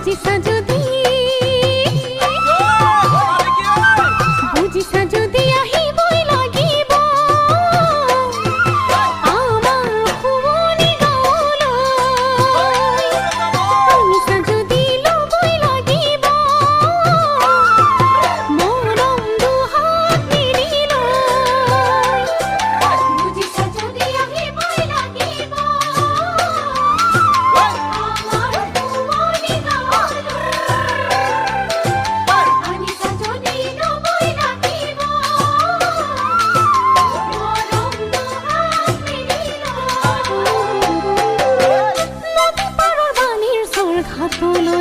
বুজিছা যদি বুজিছা যদি আহিবই লাগিব আমাৰ শুৱনি গাঁৱলৈ শুনিছা যদি ল'বই লাগিব মৰম দুহাত মেলি লৈ বুজিছা যদি আহিবই লাগিব ঘাটলৈ